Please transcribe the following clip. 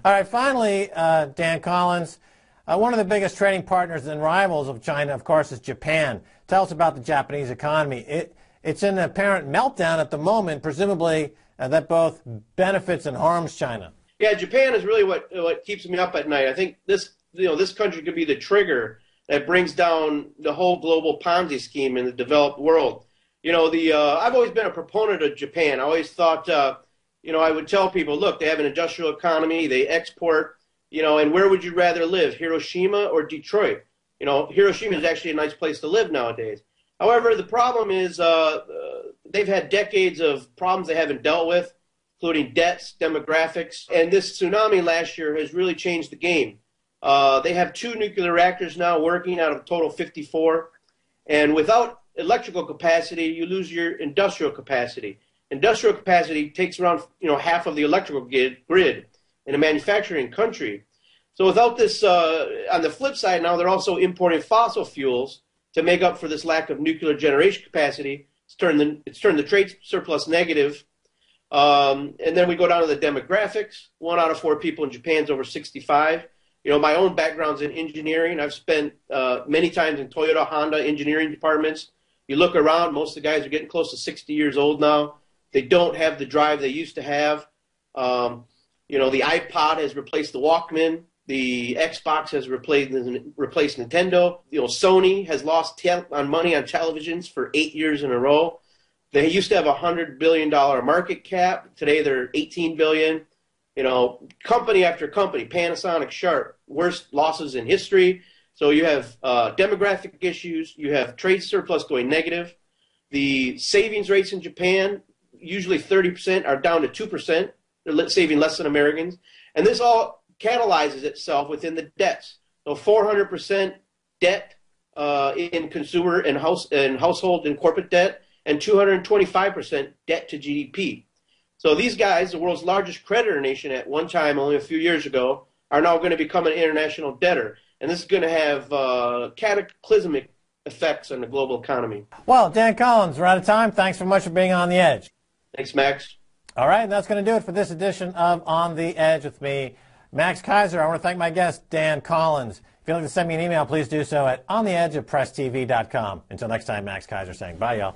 All right, finally, Dan Collins, one of the biggest trading partners and rivals of China, of course, is Japan. Tell us about the Japanese economy. It's in an apparent meltdown at the moment, presumably that both benefits and harms China. Yeah, Japan is really what keeps me up at night. I think this country could be the trigger that brings down the whole global Ponzi scheme in the developed world. I've always been a proponent of Japan. I always thought, I would tell people, look, they have an industrial economy, they export, and where would you rather live, Hiroshima or Detroit? Hiroshima is actually a nice place to live nowadays. However, the problem is they've had decades of problems they haven't dealt with, including debts, demographics, and this tsunami last year has really changed the game. They have 2 nuclear reactors now working out of a total 54, and without electrical capacity, you lose your industrial capacity. Industrial capacity takes around half of the electrical grid in a manufacturing country. So without this, on the flip side now, they're also importing fossil fuels to make up for this lack of nuclear generation capacity. It's turned the trade surplus negative. And then we go down to the demographics. 1 out of 4 people in Japan is over 65. My own background's in engineering. I've spent many times in Toyota, Honda engineering departments. You look around, most of the guys are getting close to 60 years old now. They don't have the drive they used to have. The iPod has replaced the Walkman. The Xbox has replaced Nintendo. Sony has lost on money on televisions for 8 years in a row. They used to have a $100 billion market cap. Today they're $18 billion. Company after company, Panasonic, Sharp, worst losses in history. So you have demographic issues. You have trade surplus going negative. The savings rates in Japan, usually 30%, are down to 2%. They're saving less than Americans. And this all catalyzes itself within the debts. So 400% debt in consumer and household and corporate debt, and 225% debt to GDP. So these guys, the world's largest creditor nation at one time only a few years ago, are now going to become an international debtor. And this is going to have cataclysmic effects on the global economy. Well, Dan Collins, we're out of time. Thanks so much for being on The Edge. Thanks, Max. All right, that's going to do it for this edition of On the Edge with me, Max Kaiser. I want to thank my guest, Dan Collins. If you'd like to send me an email, please do so at ontheedge@presstv.com. Until next time, Max Kaiser saying bye, y'all.